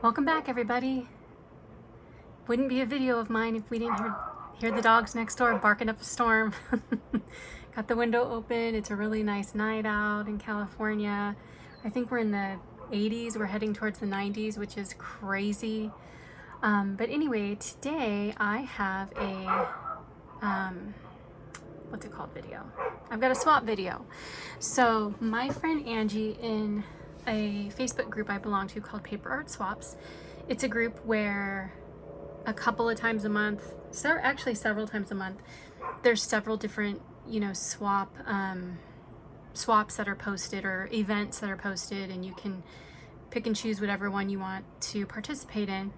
Welcome back, everybody. Wouldn't be a video of mine if we didn't hear the dogs next door barking up a storm. Got the window open. It's a really nice night out in California. I think we're in the 80s. We're heading towards the 90s, which is crazy. But anyway, today I have a, what's it called, video? I've got a swap video. So my friend Angie in a Facebook group I belong to called Paper Art Swaps. It's a group where a couple of times a month, actually several times a month, there's several different, swaps that are posted or events that are posted, and you can pick and choose whatever one you want to participate in.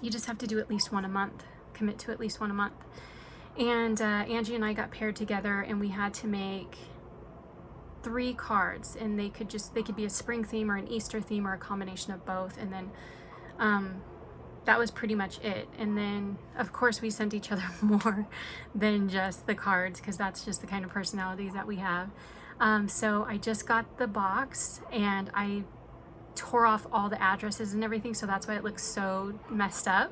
You just have to do at least one a month, commit to at least one a month. And Angie and I got paired together, and we had to make 3 cards, and they could be a spring theme or an Easter theme or a combination of both. And then that was pretty much it. And then of course we sent each other more than just the cards, because that's just the kind of personalities that we have. So I just got the box and I tore off all the addresses and everything, so that's why it looks so messed up.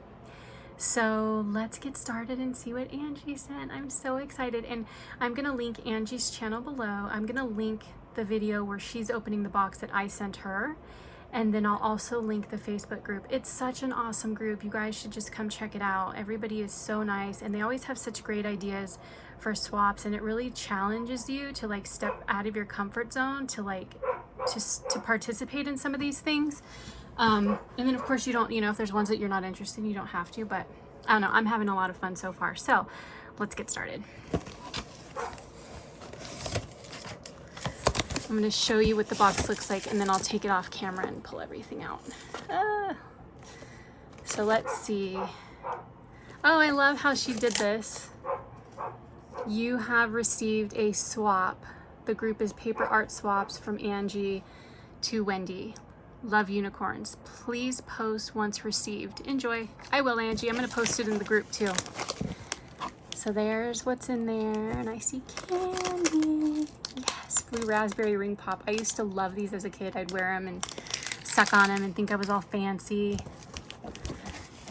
So let's get started and see what Angie sent. I'm so excited, and I'm gonna link Angie's channel below. I'm gonna link the video where she's opening the box that I sent her, and then I'll also link the Facebook group. It's such an awesome group. You guys should just come check it out. Everybody is so nice, and they always have such great ideas for swaps, and it really challenges you to like step out of your comfort zone to participate in some of these things. And then of course you don't, if there's ones that you're not interested in, you don't have to, but I don't know, I'm having a lot of fun so far. So let's get started. I'm going to show you what the box looks like, and then I'll take it off camera and pull everything out. So let's see. Oh, I love how she did this. You have received a swap. The group is Paper Art Swaps from Angie to Wendy. Love unicorns. Please post once received. Enjoy. I will, Angie. I'm going to post it in the group too. So there's what's in there, and I see candy. Yes, blue raspberry ring pop. I used to love these as a kid. I'd wear them and suck on them and think I was all fancy.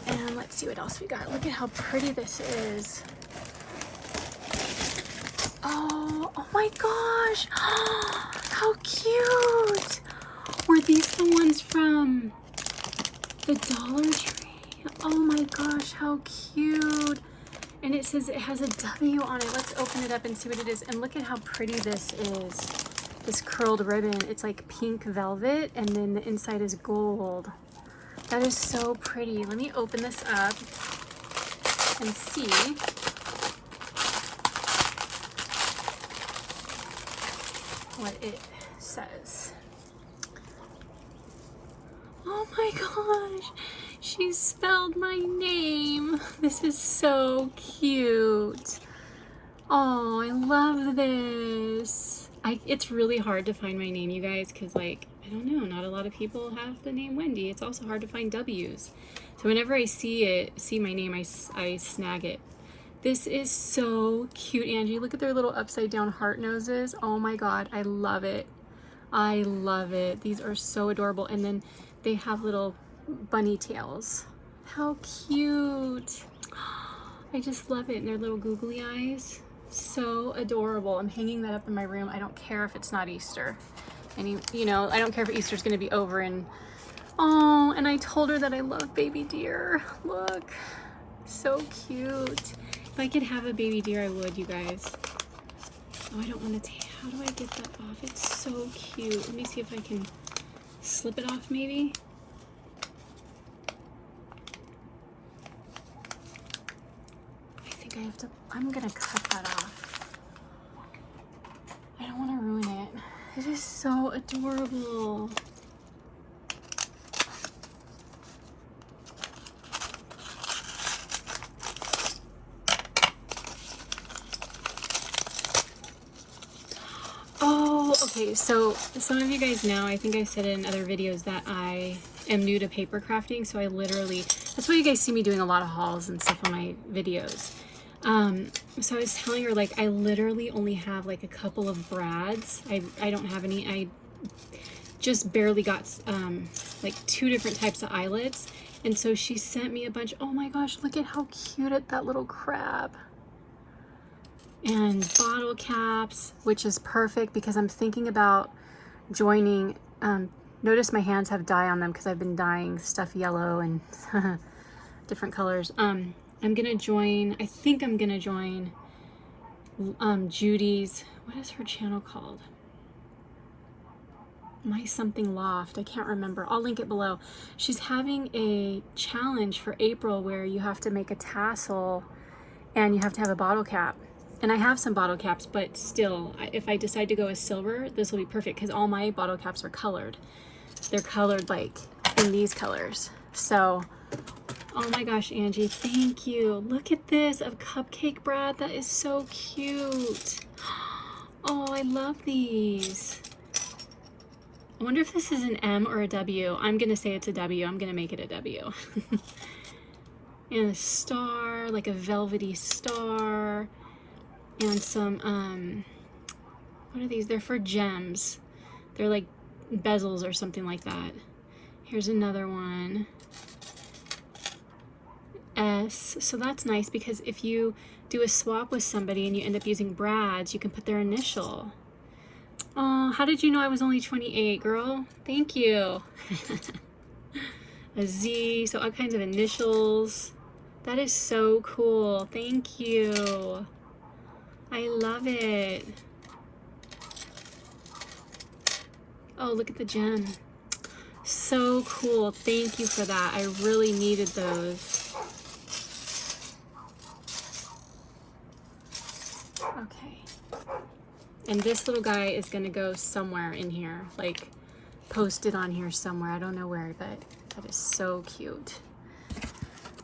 And let's see what else we got. Look at how pretty this is. Oh my gosh. How cute. Were these the ones from the Dollar Tree? Oh my gosh, how cute. And it says it has a W on it. Let's open it up and see what it is. And look at how pretty this is. This curled ribbon. It's like pink velvet, and then the inside is gold. That is so pretty. Let me open this up and see. What it says. Oh my gosh, she spelled my name. This is so cute. Oh, I love this. It's really hard to find my name, you guys, because I don't know, not a lot of people have the name Wendy. It's also hard to find W's. So whenever I see my name, I snag it. This is so cute, Angie. Look at their little upside down heart noses. Oh my God, I love it. I love it. These are so adorable. And then they have little bunny tails. How cute. I just love it. And their little googly eyes. So adorable. I'm hanging that up in my room. I don't care if it's not Easter. And I don't care if Easter's going to be over. And and I told her that I love baby deer. Look. So cute. If I could have a baby deer, I would, you guys. Oh, I don't want to take. How do I get that off? It's so cute. Let me see if I can slip it off, maybe. I think I have to. I'm gonna cut that off. I don't want to ruin it. It is so adorable. Okay, so some of you guys know, I think I've said in other videos that I am new to paper crafting, so that's why you guys see me doing a lot of hauls and stuff on my videos. So I was telling her, I literally only have a couple of brads. I don't have any. I just barely got like 2 different types of eyelets. And so she sent me a bunch. Oh my gosh, look at how cute that little crab. And bottle caps, which is perfect because I'm thinking about joining. Notice my hands have dye on them because I've been dyeing stuff yellow and different colors. I'm gonna join, I think I'm gonna join Judy's, what is her channel called? My something loft, I can't remember. I'll link it below. She's having a challenge for April where you have to make a tassel and you have to have a bottle cap. And I have some bottle caps, but still, if I decide to go with silver, this will be perfect because all my bottle caps are colored. They're colored like in these colors. So, oh my gosh, Angie, thank you. Look at this of cupcake bread. That is so cute. Oh, I love these. I wonder if this is an M or a W. I'm gonna say it's a W. I'm gonna make it a W. And a star, like a velvety star. And some, what are these? They're for gems. They're like bezels or something like that. Here's another one. S. So that's nice because if you do a swap with somebody and you end up using Brad's, you can put their initial. Oh, how did you know I was only 28, girl? Thank you. A Z, so all kinds of initials. That is so cool. Thank you. I love it. Oh, look at the gem. So cool. Thank you for that. I really needed those. Okay. And this little guy is going to go somewhere in here, like posted on here somewhere. I don't know where, but that is so cute.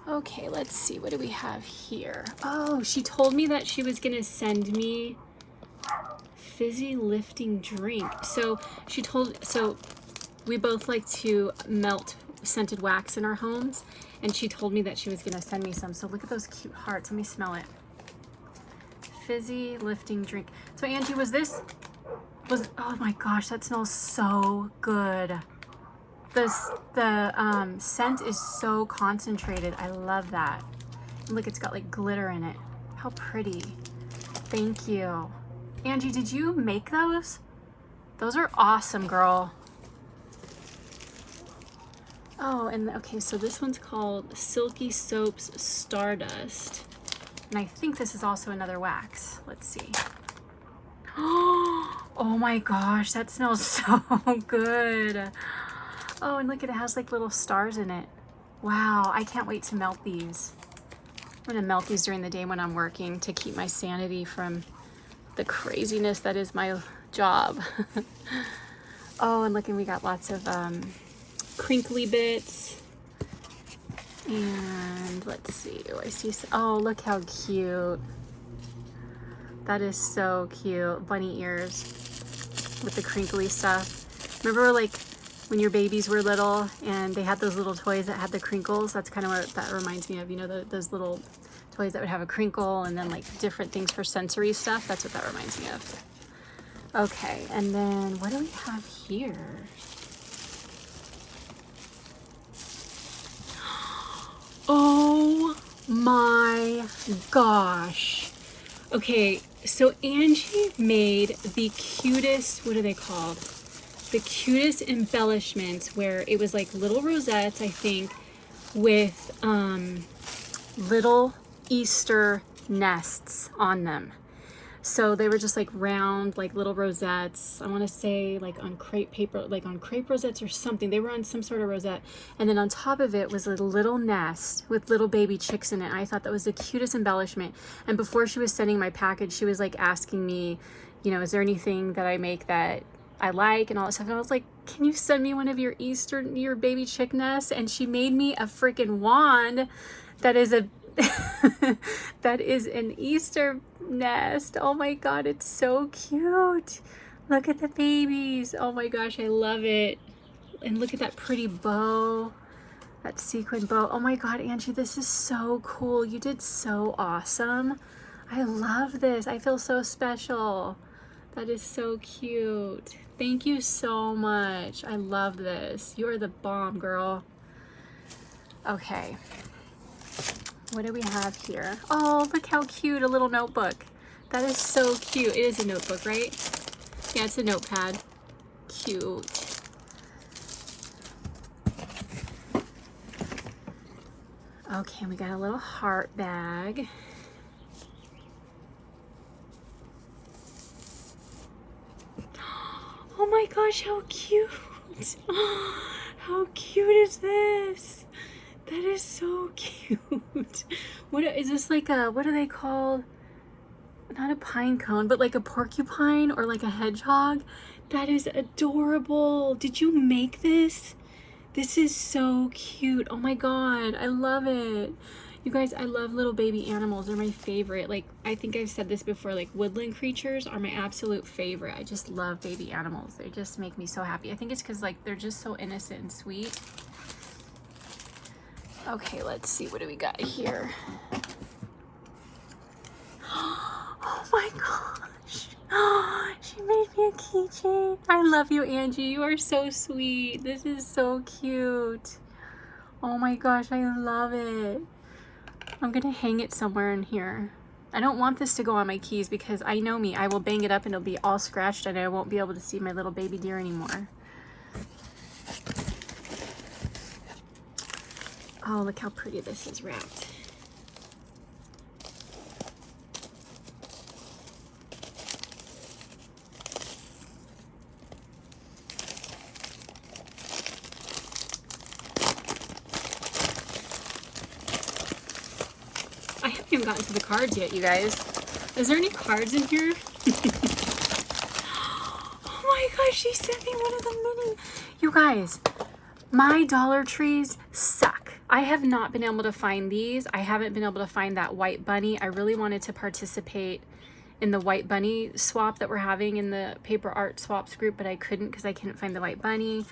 Okay, let's see. What do we have here? Oh, she told me that she was going to send me fizzy lifting drink. So she told, so we both like to melt scented wax in our homes. And she told me that she was going to send me some. So look at those cute hearts. Let me smell it. Fizzy lifting drink. So Angie, oh my gosh, that smells so good. The scent is so concentrated. I love that. And look, it's got like glitter in it. How pretty. Thank you. Angie, did you make those? Those are awesome, girl. Oh, and okay, so this one's called Silky Soaps Stardust. And I think this is also another wax. Let's see. Oh my gosh, that smells so good. Oh, and look, it has like little stars in it. Wow, I can't wait to melt these. I'm gonna melt these during the day when I'm working to keep my sanity from the craziness that is my job. Oh, and look, and we got lots of crinkly bits. And let's see, I see, oh, look how cute. That is so cute. Bunny ears with the crinkly stuff. Remember like when your babies were little and they had those little toys that had the crinkles? That's kind of what that reminds me of, you know, those little toys that would have a crinkle and then like different things for sensory stuff. That's what that reminds me of. Okay, and then what do we have here? Oh my gosh. Okay, so Angie made the cutest, what are they called? The cutest embellishments where it was like little rosettes, I think, with little Easter nests on them. So they were just like round, like little rosettes. I want to say like on crepe paper, like on crepe rosettes or something. They were on some sort of rosette. And then on top of it was a little nest with little baby chicks in it. I thought that was the cutest embellishment. And before she was sending my package, she was like asking me, you know, is there anything that I make that I like and all that stuff. And I was like, can you send me one of your your baby chick nests? And she made me a freaking wand that is a that is an Easter nest. Oh my god, it's so cute. Look at the babies. Oh my gosh, I love it. And look at that pretty bow, that sequin bow. Oh my god, Angie, this is so cool. You did so awesome. I love this. I feel so special. That is so cute. Thank you so much. I love this. You're the bomb, girl. Okay. What do we have here? Oh, look how cute, a little notebook. That is so cute. It is a notebook, right? Yeah, it's a notepad. Cute. Okay, we got a little heart bag. Oh my gosh, how cute. How cute is this? That is so cute. What is this, like a, what are they called? Not a pine cone, but like a porcupine or like a hedgehog. That is adorable. Did you make this? This is so cute. Oh my God, I love it. You guys, I love little baby animals. They're my favorite. Like, I think I've said this before, like woodland creatures are my absolute favorite. I just love baby animals. They just make me so happy. I think it's because like they're just so innocent and sweet. Okay, let's see. What do we got here? Oh my gosh. She made me a keychain. I love you, Angie. You are so sweet. This is so cute. Oh my gosh, I love it. I'm gonna hang it somewhere in here. I don't want this to go on my keys because I know me. I will bang it up and it'll be all scratched and I won't be able to see my little baby deer anymore. Oh, look how pretty this is wrapped. I haven't even gotten to the cards yet, you guys. Is there any cards in here? Oh my gosh, she sent me one of the mini. You guys, my Dollar Trees suck. I have not been able to find these. I haven't been able to find that white bunny. I really wanted to participate in the white bunny swap that we're having in the paper art swaps group, but I couldn't because I couldn't find the white bunny.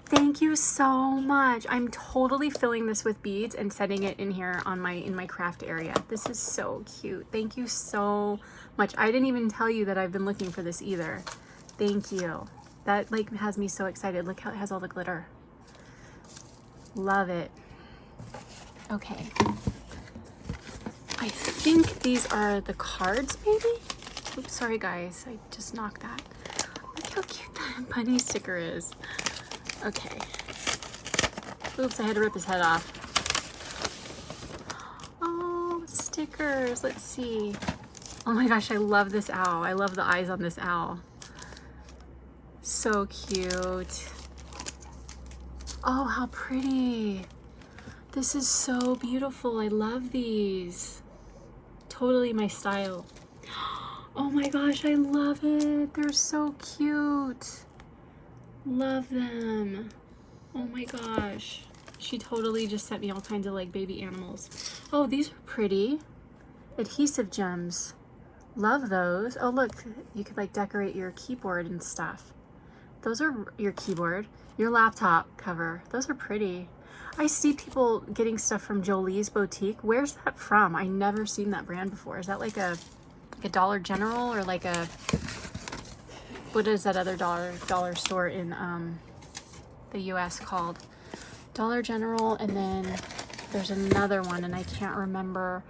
Thank you so much. I'm totally filling this with beads and setting it in here on in my craft area. This is so cute. Thank you so much. I didn't even tell you that I've been looking for this either. Thank you. That like has me so excited. Look how it has all the glitter. Love it. Okay. I think these are the cards, maybe? Oops, sorry guys. I just knocked that. Look how cute that bunny sticker is. Okay. Oops, I had to rip his head off. Oh, stickers. Let's see. Oh my gosh, I love this owl. I love the eyes on this owl. So cute. Oh, how pretty. This is so beautiful. I love these. Totally my style. Oh my gosh, I love it. They're so cute. Love them. Oh my gosh. She totally just sent me all kinds of like baby animals. Oh, these are pretty. Adhesive gems. Love those. Oh look, you could like decorate your keyboard and stuff. Those are your keyboard. Your laptop cover. Those are pretty. I see people getting stuff from Jolie's Boutique. Where's that from? I never seen that brand before. Is that like a Dollar General or like a, what is that other dollar store in the US called? Dollar General, and then there's another one and I can't remember.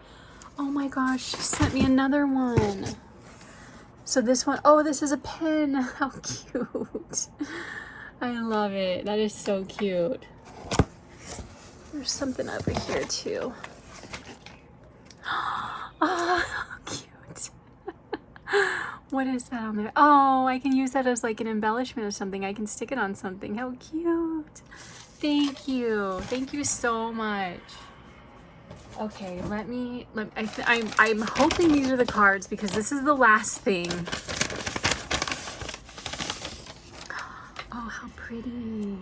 Oh my gosh, she sent me another one. So this one, oh, this is a pen. How cute. I love it. That is so cute. There's something over here too. Oh, how cute. What is that on there? Oh, I can use that as like an embellishment or something. I can stick it on something. How cute. Thank you. Thank you so much. Okay, I'm hoping these are the cards because this is the last thing. Oh, how pretty.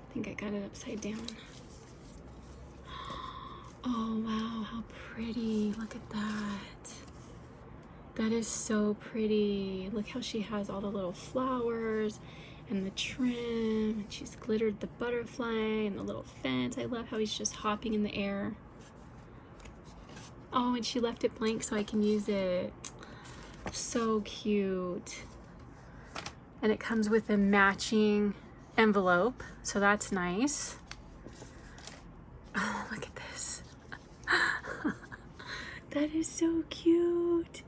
I think I got it upside down. Oh wow, how pretty. Look at that. That is so pretty. Look how she has all the little flowers and the trim. She's glittered the butterfly and the little fence. I love how he's just hopping in the air. Oh, and she left it blank so I can use it. So cute. And it comes with a matching envelope, so that's nice. Oh, look at this. That is so cute.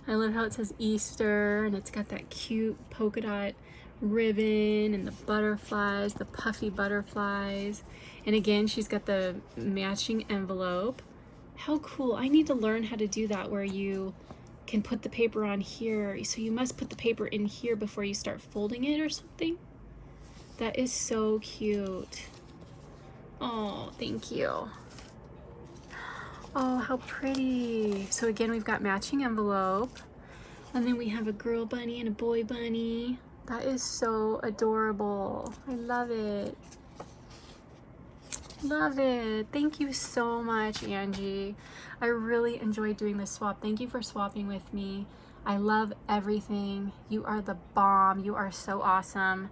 I love how it says Easter, and it's got that cute polka dot ribbon and the butterflies, the puffy butterflies. And again, she's got the matching envelope. How cool. I need to learn how to do that, where you can put the paper on here. So you must put the paper in here before you start folding it or something. That is so cute. Oh, thank you. Oh, how pretty. So again, we've got matching envelope, and then we have a girl bunny and a boy bunny. That is so adorable. I love it. Love it. Thank you so much, Angie. I really enjoyed doing this swap. Thank you for swapping with me. I love everything. You are the bomb. You are so awesome.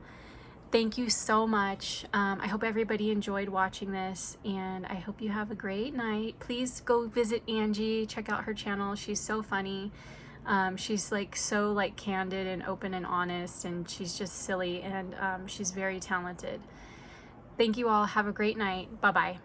Thank you so much. I hope everybody enjoyed watching this, and I hope you have a great night. Please go visit Angie, check out her channel. She's so funny. She's like so like candid and open and honest, and she's just silly, and she's very talented. Thank you all. Have a great night. Bye-bye.